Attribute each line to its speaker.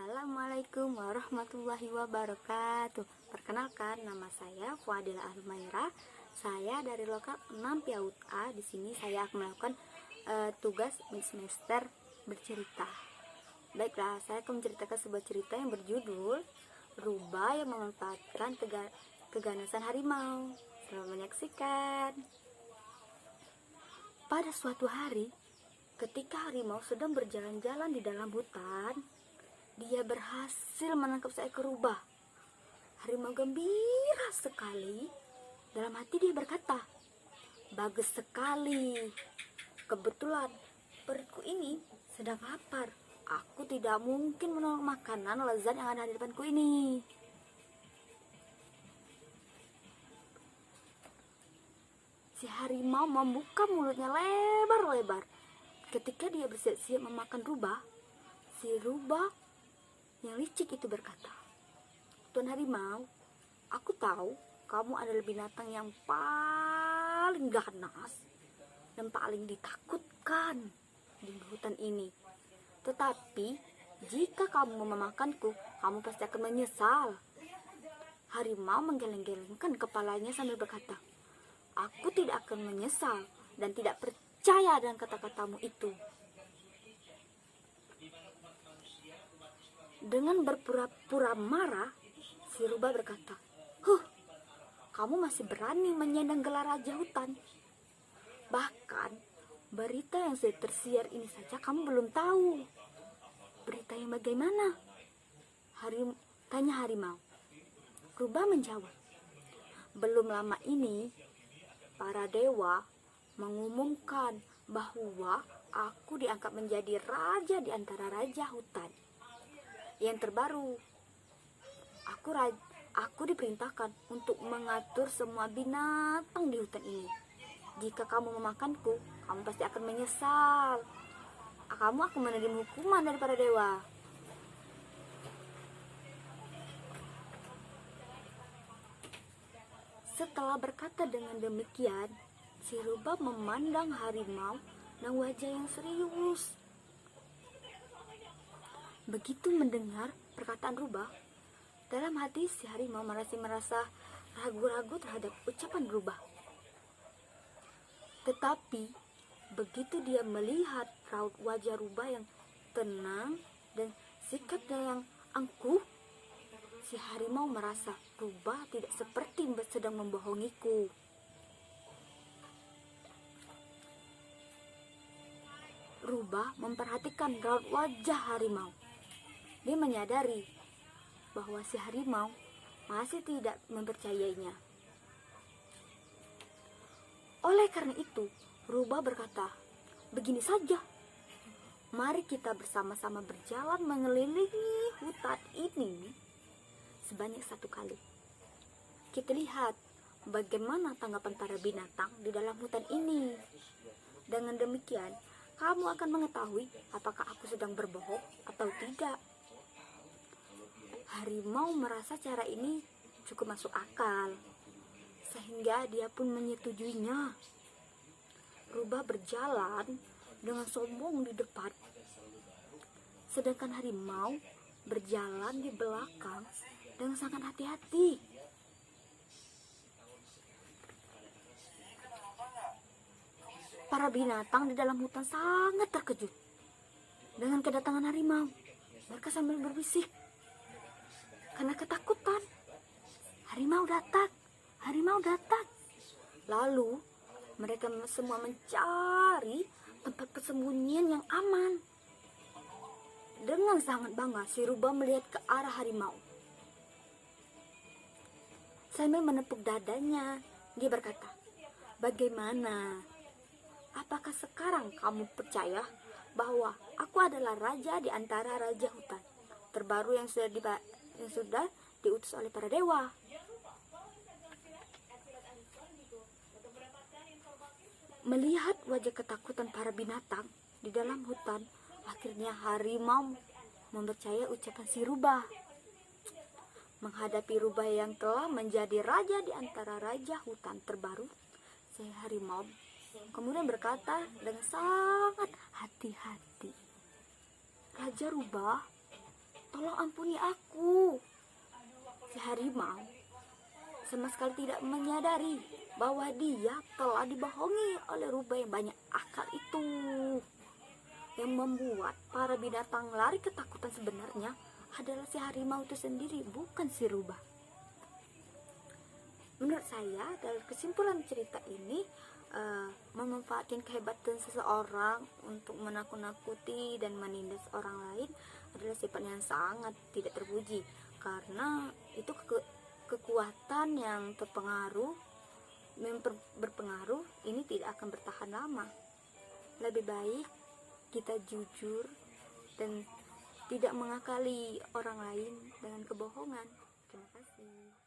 Speaker 1: Assalamualaikum warahmatullahi wabarakatuh. Perkenalkan, nama saya Fuadila Almaira. Saya dari lokal 6 PAUD A. Di sini saya akan melakukan tugas semester bercerita. Baiklah, saya akan menceritakan sebuah cerita yang berjudul Rubah yang memanfaatkan keganasan harimau. Selamat menyaksikan. Pada suatu hari, ketika harimau sedang berjalan-jalan di dalam hutan, dia berhasil menangkap seekor rubah. Harimau gembira sekali. Dalam hati dia berkata, "Bagus sekali. Kebetulan perutku ini sedang lapar. Aku tidak mungkin menolak makanan lezat yang ada di depanku ini." Si harimau membuka mulutnya lebar-lebar. Ketika dia bersiap-siap memakan rubah, si rubah yang licik itu berkata, "Tuan harimau, aku tahu kamu adalah binatang yang paling ganas dan paling ditakutkan di hutan ini. Tetapi jika kamu memakanku, kamu pasti akan menyesal." Harimau menggeleng-gelengkan kepalanya sambil berkata, "Aku tidak akan menyesal dan tidak percaya dengan kata-katamu itu." Dengan berpura-pura marah, si rubah berkata, Kamu masih berani menyandang gelar raja hutan. Bahkan berita yang sudah tersiar ini saja kamu belum tahu. Berita yang bagaimana?" Tanya harimau. Rubah menjawab, "Belum lama ini para dewa mengumumkan bahwa aku diangkat menjadi raja di antara raja hutan. Yang terbaru, aku diperintahkan untuk mengatur semua binatang di hutan ini. Jika kamu memakanku, kamu pasti akan menyesal. Kamu akan menerima hukuman dari para dewa." Setelah berkata dengan demikian, si rubah memandang harimau dengan wajah yang serius. Begitu mendengar perkataan rubah, dalam hati si harimau masih merasa ragu-ragu terhadap ucapan rubah. Tetapi begitu dia melihat raut wajah rubah yang tenang dan sikapnya yang angkuh, si harimau merasa rubah tidak seperti sedang membohongiku. Rubah memperhatikan raut wajah harimau. Dia menyadari bahwa si harimau masih tidak mempercayainya. Oleh karena itu, rubah berkata, "Begini saja, mari kita bersama-sama berjalan mengelilingi hutan ini sebanyak 1 kali. Kita lihat bagaimana tanggapan para binatang di dalam hutan ini. Dengan demikian, kamu akan mengetahui apakah aku sedang berbohong atau tidak." Harimau merasa cara ini cukup masuk akal, sehingga dia pun menyetujuinya. Rubah berjalan dengan sombong di depan, sedangkan harimau berjalan di belakang dengan sangat hati-hati. Para binatang di dalam hutan sangat terkejut dengan kedatangan harimau. Mereka sambil berbisik karena ketakutan. Harimau datang, harimau datang. Lalu mereka semua mencari tempat persembunyian yang aman. Dengan sangat bangga, si rubah melihat ke arah harimau. Sambil menepuk dadanya, dia berkata, "Bagaimana? Apakah sekarang kamu percaya bahwa aku adalah raja di antara raja hutan terbaru yang sudah diutus oleh para dewa?" Melihat wajah ketakutan para binatang di dalam hutan, akhirnya harimau mempercaya ucapan si rubah. Menghadapi rubah yang telah menjadi raja di antara raja hutan terbaru, si harimau kemudian berkata dengan sangat hati-hati, "Raja Rubah, tolong ampuni aku. Si harimau sama sekali tidak menyadari bahwa dia telah dibohongi oleh rubah yang banyak akal itu. Yang membuat para binatang lari ketakutan sebenarnya adalah si harimau itu sendiri, bukan si rubah. Menurut saya, dalam kesimpulan cerita ini, memanfaatkan kehebatan seseorang untuk menakut-nakuti dan menindas orang lain adalah sifat yang sangat tidak terpuji, karena itu kekuatan yang berpengaruh ini tidak akan bertahan lama. Lebih baik kita jujur dan tidak mengakali orang lain dengan kebohongan. Terima kasih.